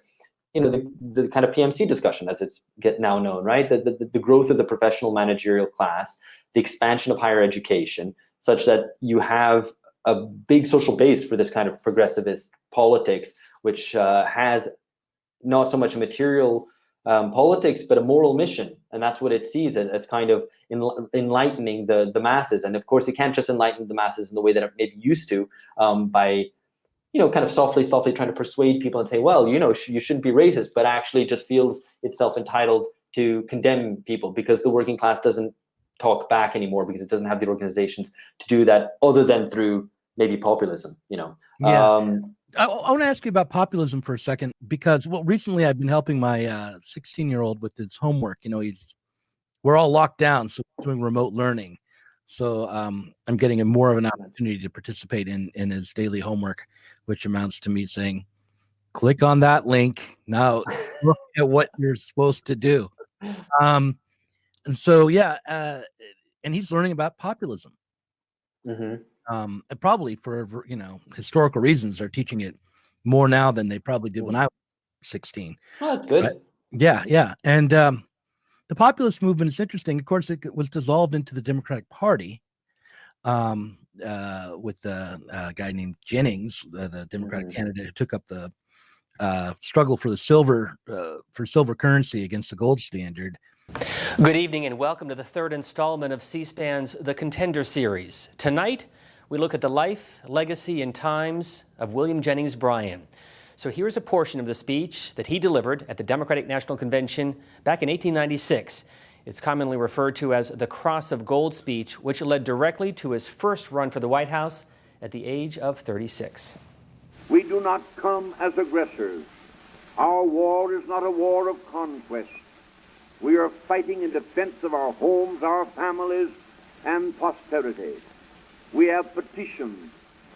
the kind of PMC discussion, as it's now known, right? The growth of the professional managerial class, the expansion of higher education, such that you have a big social base for this kind of progressivist politics, which has not so much a material politics, but a moral mission. And that's what it sees as kind of enlightening the masses. And of course, it can't just enlighten the masses in the way that it maybe used to, by kind of softly trying to persuade people and say, well, you shouldn't be racist, but actually just feels itself entitled to condemn people because the working class doesn't talk back anymore, because it doesn't have the organizations to do that, other than through maybe populism, Yeah. I want to ask you about populism for a second, because recently I've been helping my 16-year-old with his homework. We're all locked down, so we're doing remote learning. So I'm getting more of an opportunity to participate in his daily homework, which amounts to me saying, click on that link. Now look at what you're supposed to do. And so, and he's learning about populism. Mm-hmm. And probably for historical reasons, they're teaching it more now than they probably did when I was 16. Oh, that's good. Yeah. And the populist movement is interesting. Of course, it was dissolved into the Democratic Party with a guy named Jennings, the Democratic candidate who took up the struggle for the silver currency against the gold standard. Good evening and welcome to the third installment of C-SPAN's The Contender series. Tonight, we look at the life, legacy, and times of William Jennings Bryan. So here's a portion of the speech that he delivered at the Democratic National Convention back in 1896. It's commonly referred to as the Cross of Gold speech, which led directly to his first run for the White House at the age of 36. We do not come as aggressors. Our war is not a war of conquest. We are fighting in defense of our homes, our families, and posterity. We have petitioned,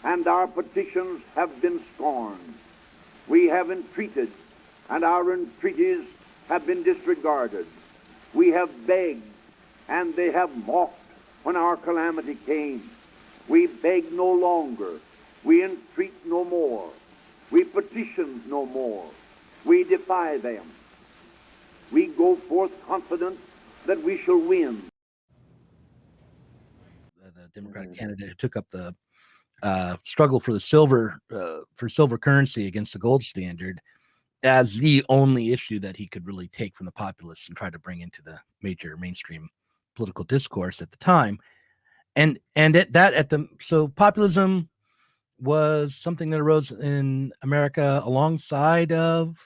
and our petitions have been scorned. We have entreated, and our entreaties have been disregarded. We have begged, and they have mocked when our calamity came. We beg no longer. We entreat no more. We petition no more. We defy them. We go forth confident that we shall win. The Democratic candidate who took up the struggle for the silver currency against the gold standard as the only issue that he could really take from the populists and try to bring into the major mainstream political discourse at the time. So populism was something that arose in America alongside of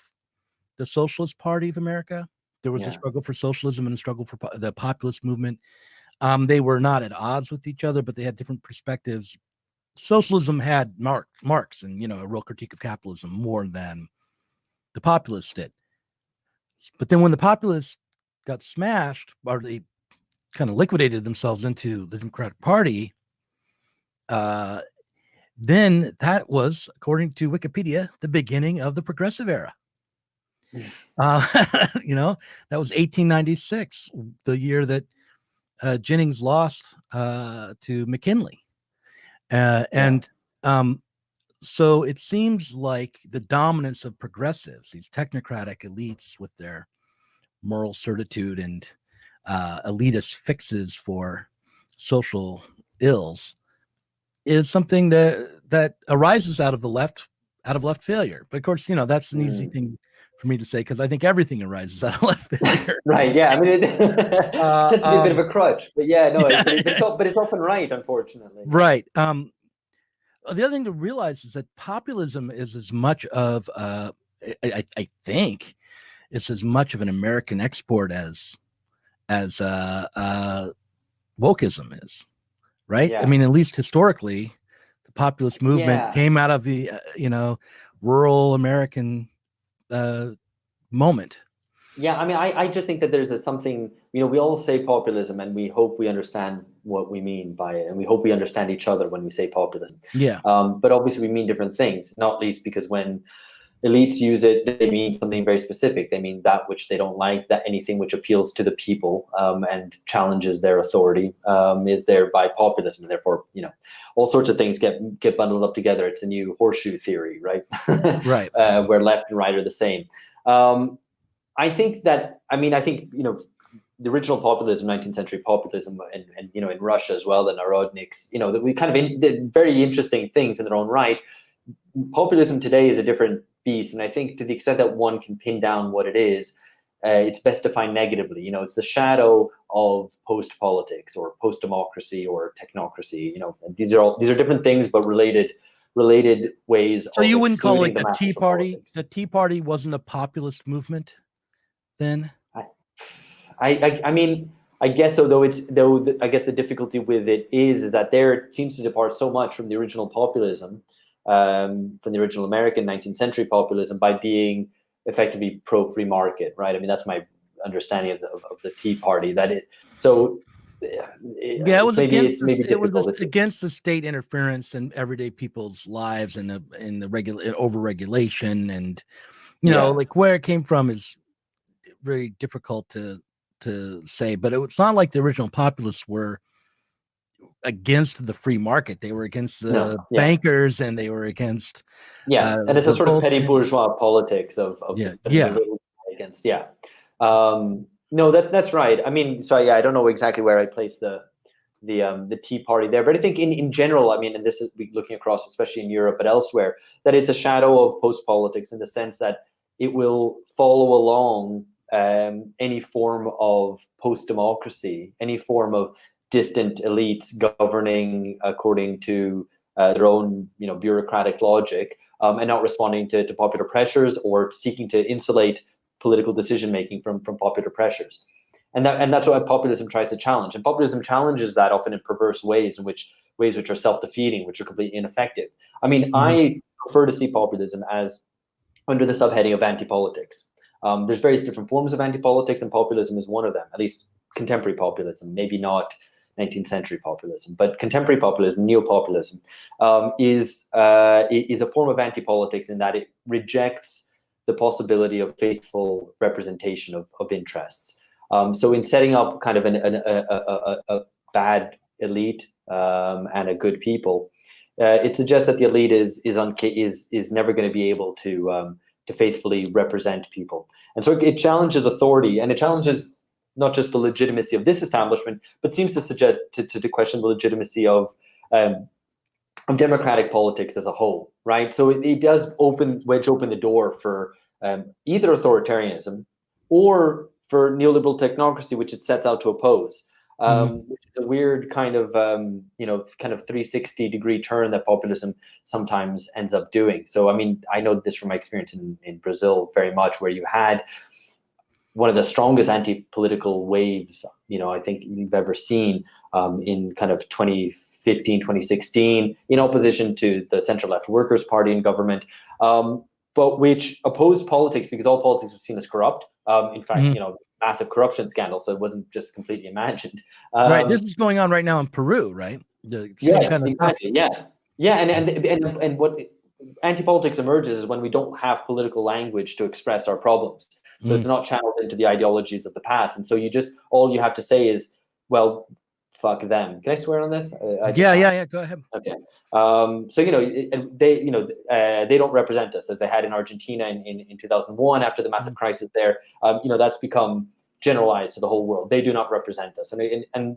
the Socialist Party of America. There was a struggle for socialism and a struggle for the populist movement. They were not at odds with each other, but they had different perspectives. Socialism had Marx and, a real critique of capitalism more than the populists did. But then when the populists got smashed, or they kind of liquidated themselves into the Democratic Party, then that was, according to Wikipedia, the beginning of the progressive era. That was 1896, the year that Jennings lost to McKinley. So it seems like the dominance of progressives, these technocratic elites with their moral certitude and elitist fixes for social ills, is something that arises out of left failure. But of course, that's an easy thing for me to say, because I think everything arises out of left failure. Right. Yeah. I mean, it tends to be a bit of a crutch, but but it's often right, unfortunately. Right. The other thing to realize is that populism is as much of, I think, it's as much of an American export as wokeism is, right? Yeah. I mean, at least historically, the populist movement Yeah. came out of the rural American moment. Yeah, I mean, I just think that there's something, we all say populism and we hope we understand what we mean by it. And we hope we understand each other when we say populism. Yeah. But obviously we mean different things, not least because when elites use it, they mean something very specific. They mean that which they don't like, that anything which appeals to the people and challenges their authority is there by populism. And therefore, all sorts of things get bundled up together. It's a new horseshoe theory, right? Right. Where left and right are the same. I think, the original populism, 19th century populism, and in Russia as well, the Narodniks, that we kind of did very interesting things in their own right. Populism today is a different beast, and I think to the extent that one can pin down what it is, it's best defined negatively. It's the shadow of post-politics or post-democracy or technocracy. These are different things, but related ways. So you wouldn't call it the a Tea Party? The Tea Party wasn't a populist movement then? I mean, I guess so. I guess the difficulty with it is that it seems to depart so much from the original populism, from the original American 19th century populism, by being effectively pro-free market, right? I mean, that's my understanding of the Tea Party. It was against the state interference in everyday people's lives and in the over regulation, and like where it came from is very difficult to say. But it's not like the original populists were against the free market. They were against the bankers, and they were against and it's a sort of petty bourgeois politics of against no, that's right. I mean, so I don't know exactly where I place the Tea Party there, but I think in general, I mean, and this is looking across, especially in Europe but elsewhere, that it's a shadow of post politics in the sense that it will follow along any form of post democracy, any form of distant elites governing according to their own bureaucratic logic, and not responding to popular pressures or seeking to insulate political decision making from popular pressures. And that's what populism tries to challenge. And populism challenges that often in perverse ways, which are self-defeating, which are completely ineffective. I mean, I prefer to see populism as under the subheading of anti-politics. There's various different forms of anti-politics, and populism is one of them, at least contemporary populism, maybe not 19th century populism, but contemporary populism, neo-populism, is a form of anti-politics in that it rejects the possibility of faithful representation of interests. So in setting up kind of a bad elite and a good people, it suggests that the elite is never going to be able to faithfully represent people, and so it challenges authority, and it challenges not just the legitimacy of this establishment, but seems to suggest to question the legitimacy of democratic politics as a whole, right? So it does wedge open the door for either authoritarianism or for neoliberal technocracy, which it sets out to oppose. Which is a weird kind of 360-degree turn that populism sometimes ends up doing. So, I mean, I know this from my experience in Brazil very much, where you had one of the strongest anti-political waves, I think you've ever seen in kind of 2015, 2016, in opposition to the center-left Workers' Party in government, but which opposed politics because all politics was seen as corrupt. In fact, massive corruption scandal, so it wasn't just completely imagined. Right, this is going on right now in Peru, right? Exactly. And what anti-politics emerges is when we don't have political language to express our problems. So it's not channeled into the ideologies of the past, and so all you have to say is, well, fuck them. Can I swear on this? Yeah. Go ahead. Okay. So they don't represent us as they had in Argentina in 2001 after the massive crisis there. That's become generalized to the whole world. They do not represent us, and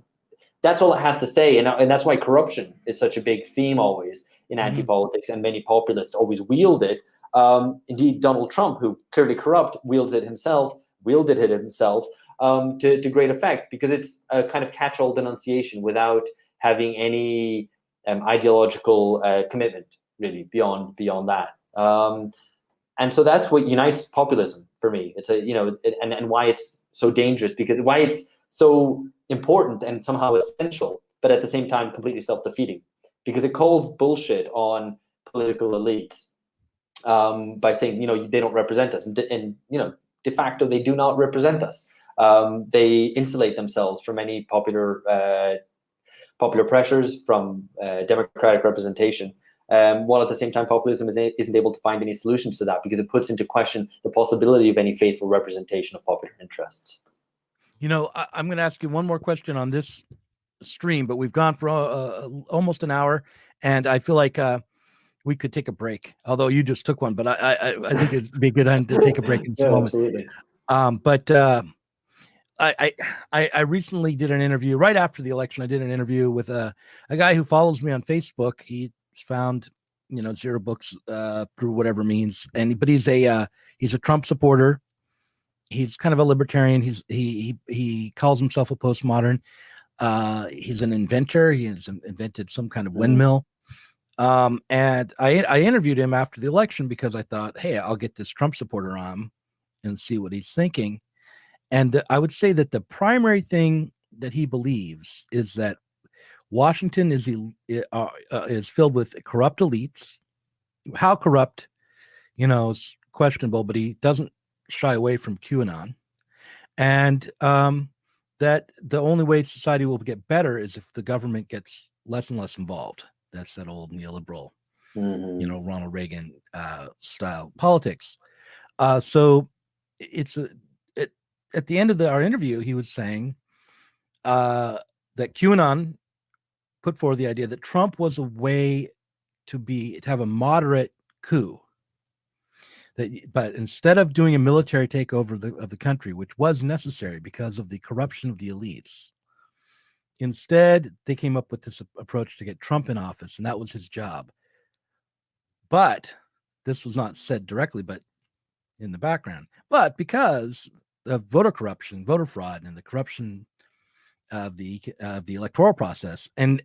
that's all it has to say. And that's why corruption is such a big theme always in anti-politics, and many populists always wield it. Indeed, Donald Trump, who clearly corrupt, wielded it himself to great effect, because it's a kind of catch-all denunciation without having any ideological commitment, really, beyond that. And so that's what unites populism for me. It's and why it's so dangerous, because why it's so important and somehow essential, but at the same time completely self-defeating, because it calls bullshit on political elites by saying, they don't represent us, and de facto they do not represent us. They insulate themselves from any popular pressures, from democratic representation. While at the same time, populism isn't able to find any solutions to that, because it puts into question the possibility of any faithful representation of popular interests. I'm going to ask you one more question on this stream, but we've gone for almost an hour, and I feel like we could take a break. Although you just took one, but I think it'd be a good time to take a break in this moment. Absolutely. But I recently did an interview right after the election. I did an interview with a guy who follows me on Facebook. He found Zero Books through whatever means, but he's a Trump supporter. He's kind of a libertarian. He calls himself a postmodern. He's an inventor. He has invented some kind of windmill. And I interviewed him after the election because I thought, hey, I'll get this Trump supporter on and see what he's thinking. And I would say that the primary thing that he believes is that Washington is filled with corrupt elites. How corrupt, is questionable, but he doesn't shy away from QAnon. And that the only way society will get better is if the government gets less and less involved. That's that old neoliberal, Ronald Reagan style politics. So at the end of our interview, he was saying that QAnon put forward the idea that Trump was a way to have a moderate coup. But instead of doing a military takeover of the country, which was necessary because of the corruption of the elites, instead they came up with this approach to get Trump in office, and that was his job. But this was not said directly, but in the background. But because of voter corruption, voter fraud, and the corruption of the electoral process, and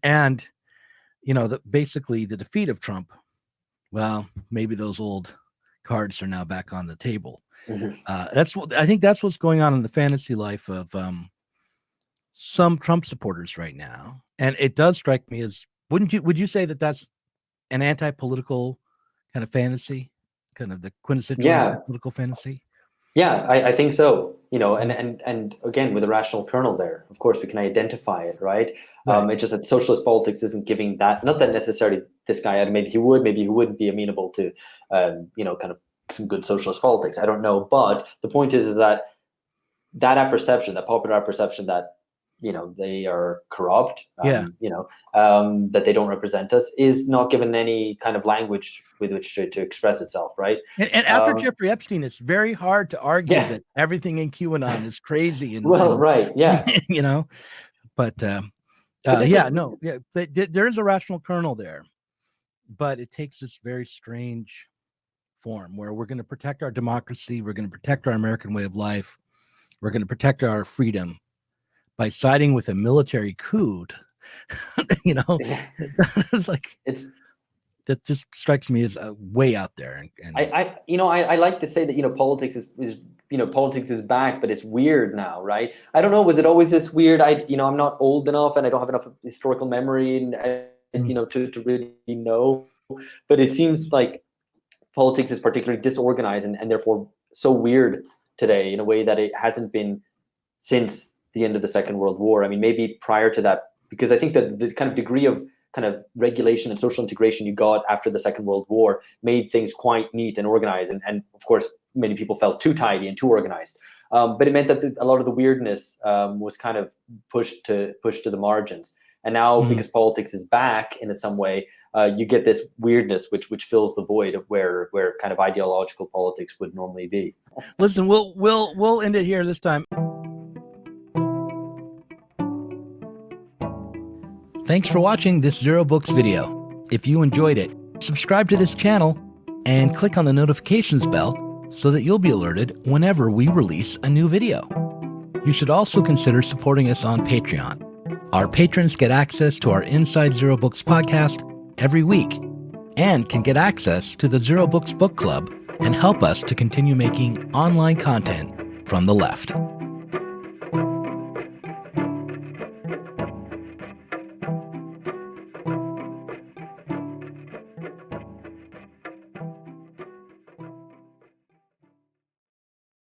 basically the defeat of Trump, well, maybe those old cards are now back on the table. I think that's what's going on in the fantasy life of some Trump supporters right now. And it does strike me as, would you say that that's an anti-political kind of fantasy, kind of the quintessential political fantasy? Yeah, I think so. And again, with a rational kernel there, of course, we can identify it, right? It's just that socialist politics isn't giving that, not that necessarily this guy, maybe he wouldn't be amenable to, kind of some good socialist politics. I don't know. But the point is that apperception, that popular apperception that, they are corrupt, that they don't represent us, is not given any kind of language with which to express itself, right? And after Jeffrey Epstein, it's very hard to argue that everything in QAnon is crazy. And right, yeah. But there is a rational kernel there, but it takes this very strange form where we're going to protect our democracy, we're going to protect our American way of life, we're going to protect our freedom by siding with a military coup. It's like that just strikes me as way out there. And I like to say that politics is politics is back, but it's weird now, right? I don't know. Was it always this weird? I'm not old enough, and I don't have enough historical memory, to really know. But it seems like politics is particularly disorganized and therefore so weird today in a way that it hasn't been since the end of the Second World War. I mean, maybe prior to that, because I think that the kind of degree of kind of regulation and social integration you got after the Second World War made things quite neat and organized. And of course, many people felt too tidy and too organized. But it meant that a lot of the weirdness was kind of pushed to the margins. And now, because politics is back in some way, you get this weirdness which fills the void of where kind of ideological politics would normally be. Listen, we'll end it here this time. Thanks for watching this Zero Books video. If you enjoyed it, subscribe to this channel and click on the notifications bell so that you'll be alerted whenever we release a new video. You should also consider supporting us on Patreon. Our patrons get access to our Inside Zero Books podcast every week and can get access to the Zero Books Book Club and help us to continue making online content from the left.